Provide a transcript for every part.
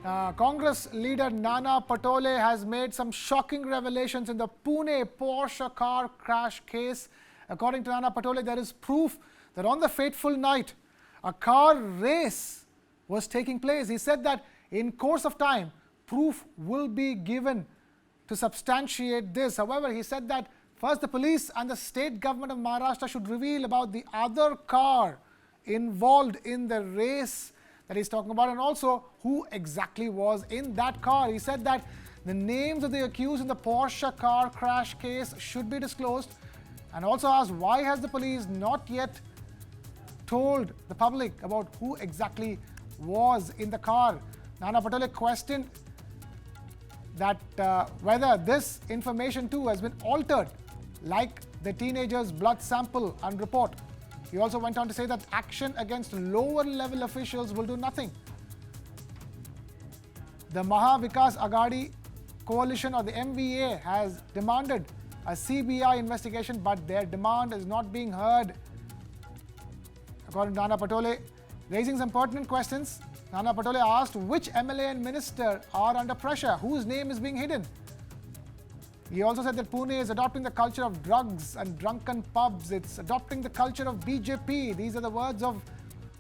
Congress leader Nana Patole has made some shocking revelations in the Pune Porsche car crash case. According to Nana Patole, there is proof that on the fateful night, a car race was taking place. He said that in course of time, proof will be given to substantiate this. However, he said that first the police and the state government of Maharashtra should reveal about the other car involved in the race that he's talking about, and also who exactly was in that car. He said that the names of the accused in the Porsche car crash case should be disclosed, and also asked why has the police not yet told the public about who exactly was in the car. Nana Patole questioned that whether this information too has been altered, like the teenager's blood sample and report. He also went on to say that action against lower level officials will do nothing. The Maha Vikas Aghadi coalition, or the MVA, has demanded a CBI investigation, but their demand is not being heard. According to Nana Patole, raising some pertinent questions, Nana Patole asked which MLA and minister are under pressure, whose name is being hidden. He also said that Pune is adopting the culture of drugs and drunken pubs. It's adopting the culture of BJP. These are the words of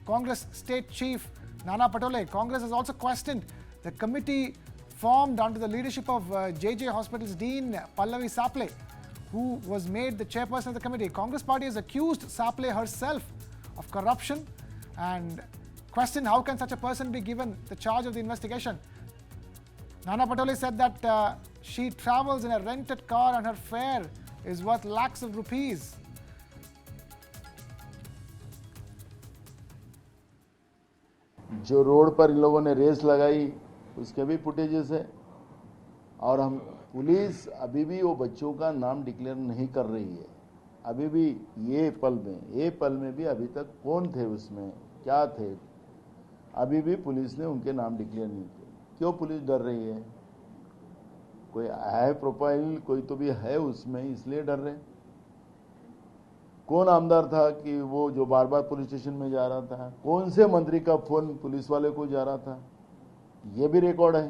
Congress State Chief Nana Patole. Congress has also questioned the committee formed under the leadership of JJ Hospital's Dean Pallavi Saple, who was made the chairperson of the committee. Congress party has accused Saple herself of corruption and questioned how can such a person be given the charge of the investigation. Nana Patole said that she travels in a rented car and her fare is worth lakhs of rupees. जो road पर इन लोगों ने race लगाई उसके भी footages है, और हम पुलिस अभी भी वो बच्चों का नाम डिक्लेयर नहीं कर रही है. अभी भी ये पल में भी अभी तक कौन थे उसमें, क्या थे, अभी भी पुलिस ने उनके नाम डिक्लेयर नहीं किए. क्यों पुलिस डर रही है? कोई है प्रोफाइल, कोई तो भी है उसमें, इसलिए डर रहे. कौन आमदार था कि वो जो बार बार पुलिस स्टेशन में जा रहा था, कौन से मंत्री का फोन पुलिस वाले को जा रहा था, ये भी रिकॉर्ड है.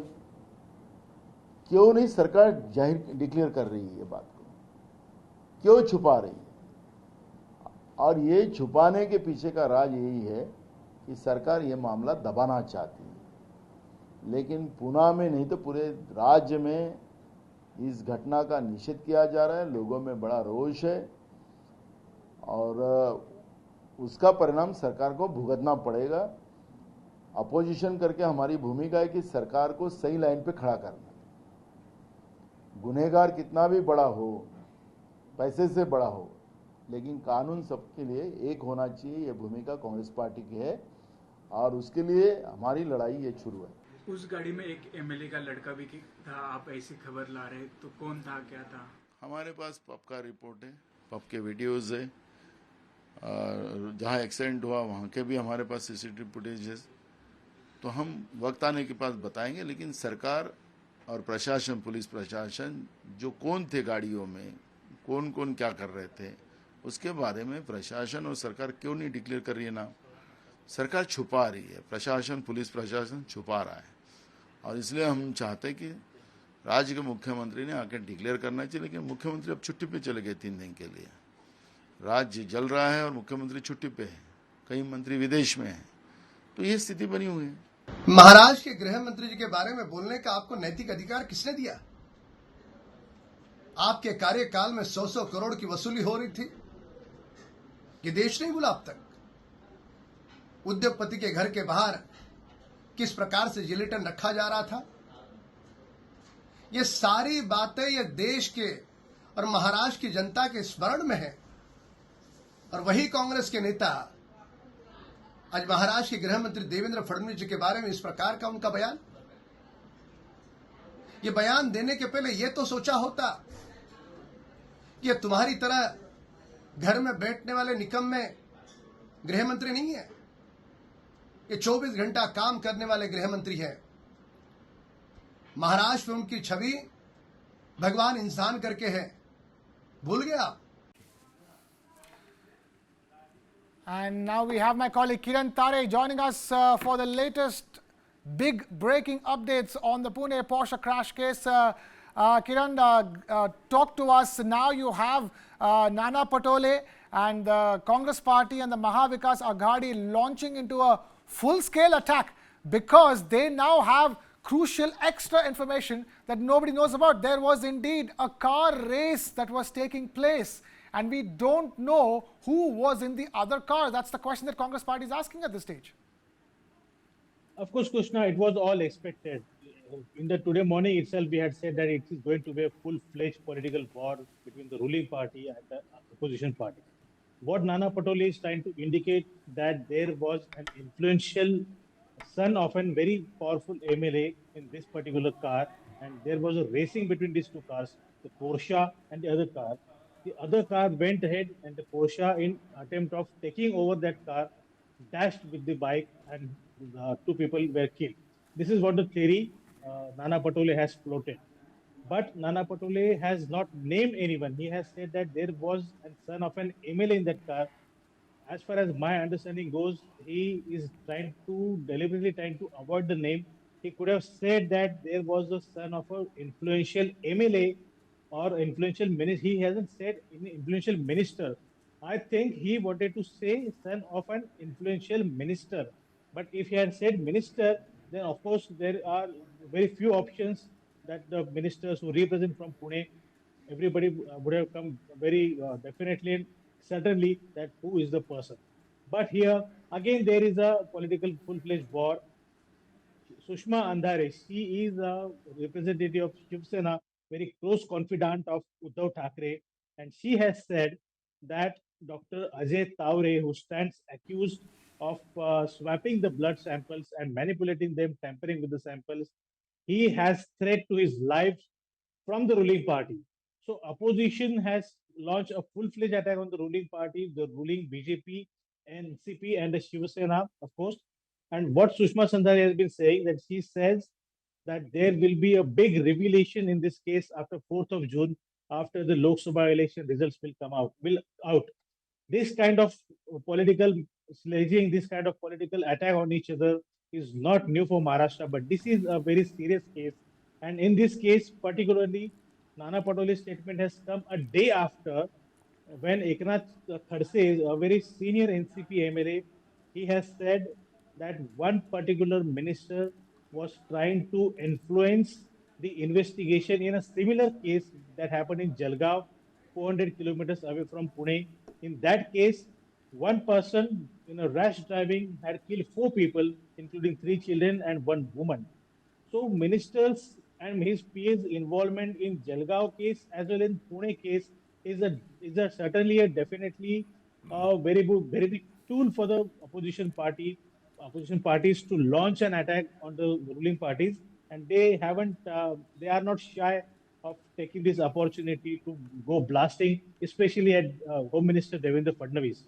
क्यों नहीं सरकार जाहिर डिक्लेयर कर रही है ये बात को, क्यों छुपा रही है? और ये छुपाने के पीछे का राज यही है कि सरकार ये मामला दबाना चाहती है. लेकिन पुणे में नहीं तो पूरे राज्य में इस घटना का निषेध किया जा रहा है. लोगों में बड़ा रोष है और उसका परिणाम सरकार को भुगतना पड़ेगा. अपोजिशन करके हमारी भूमिका है कि सरकार को सही लाइन पे खड़ा करना. गुनहगार कितना भी बड़ा हो, पैसे से बड़ा हो, लेकिन कानून सबके लिए एक होना चाहिए. ये भूमिका कांग्रेस पार्टी की है और उसके लिए हमारी लड़ाई ये शुरू है. उस गाड़ी में एक एमएलए का लड़का भी था, आप ऐसी खबर ला रहे, तो कौन था, क्या था? हमारे पास पब का रिपोर्ट है, पब के वीडियोस है, जहाँ एक्सीडेंट हुआ वहाँ के भी हमारे पास सीसीटीवी फुटेज है. तो हम वक्त आने के पास बताएंगे. लेकिन सरकार और प्रशासन, पुलिस प्रशासन, जो कौन थे गाड़ियों में, कौन कौन क्या कर रहे थे, उसके बारे में प्रशासन और सरकार क्यों नहीं डिक्लेयर कर रही है नाम? सरकार छुपा रही है, प्रशासन, पुलिस प्रशासन छुपा रहा है. और इसलिए हम चाहते हैं कि राज्य के मुख्यमंत्री ने आकर डिक्लेयर करना चाहिए. लेकिन मुख्यमंत्री अब छुट्टी पे चले गए 3 दिन के लिए. राज्य जल रहा है और मुख्यमंत्री छुट्टी पे है, कई मंत्री विदेश में हैं. तो ये स्थिति बनी हुई है. महाराष्ट्र के गृह मंत्री जी के बारे में बोलने का आपको नैतिक अधिकार किसने दिया? आपके कार्यकाल में 100-100 करोड़ की वसूली हो रही थी. ये देश नहीं भूला अब तक. उद्योगपति के घर के बाहर किस प्रकार से जिलेटिन रखा जा रहा था, ये सारी बातें ये देश के और महाराष्ट्र की जनता के स्मरण में है. और वही कांग्रेस के नेता आज महाराष्ट्र के गृह मंत्री देवेंद्र फडणवीस जी के बारे में इस प्रकार का उनका बयान. ये बयान देने के पहले ये तो सोचा होता कि तुम्हारी तरह घर में बैठने वाले निकम्मे गृह मंत्री नहीं है. ये 24 घंटा काम करने वाले गृह मंत्री है. महाराष्ट्र में उनकी छवि भगवान इंसान करके है, भूल गए आप? And now we have my colleague Kiran Tare joining us for the latest big breaking updates on the Pune Porsche crash case. Kiran, talk to us. Now you have Nana Patole and the Congress Party and the Mahavikas Aghadi launching into a full-scale attack because they now have crucial extra information that nobody knows about. There was indeed a car race that was taking place, and we don't know who was in the other car. That's the question that Congress Party is asking at this stage. Of course, Krishna, it was all expected. In the today morning itself, we had said that it is going to be a full-fledged political war between the ruling party and the opposition party. What Nana Patole is trying to indicate that there was an influential son of a very powerful MLA in this particular car, and there was a racing between these two cars, the Porsche and the other car. The other car went ahead, and the Porsche, in attempt of taking over that car, dashed with the bike, and two people were killed. This is what the theory Nana Patole has floated. But Nana Patole has not named anyone. He has said that there was a son of an MLA in that car. As far as my understanding goes, he is deliberately trying to avoid the name. He could have said that there was a son of an influential MLA or influential minister. He hasn't said influential minister. I think he wanted to say son of an influential minister. But if he had said minister, then of course there are very few options that the ministers who represent from Pune, everybody would have come very definitely and certainly that who is the person. But here again there is a political full-fledged war. Sushma Andhare, she is a representative of Shiv Sena, very close confidant of Uddhav Thackeray, and she has said that Dr. Ajay Taure, who stands accused of swapping the blood samples and manipulating them, tampering with the samples, he has threat to his life from the ruling party. So opposition has launched a full-fledged attack on the ruling party, the ruling BJP, NCP, and the Shiv Sena, of course. And what Sushma Sandhari has been saying, that she says that there will be a big revelation in this case after 4th of June, after the Lok Sabha election results will out. This kind of political sledging, this kind of political attack on each other is not new for Maharashtra, but this is a very serious case. And in this case, particularly, Nana Patole's statement has come a day after when Eknath Khadse, a very senior NCP MLA, he has said that one particular minister was trying to influence the investigation in a similar case that happened in Jalgaon, 400 kilometers away from Pune. In that case, one person in a rash driving had killed 4 people, including 3 children and 1 woman. So ministers and his PA's involvement in Jalgaon case as well in Pune case is a certainly a definitely very good, very big tool for the opposition parties to launch an attack on the ruling parties, and they are not shy of taking this opportunity to go blasting, especially at Home Minister Devendra Fadnavis.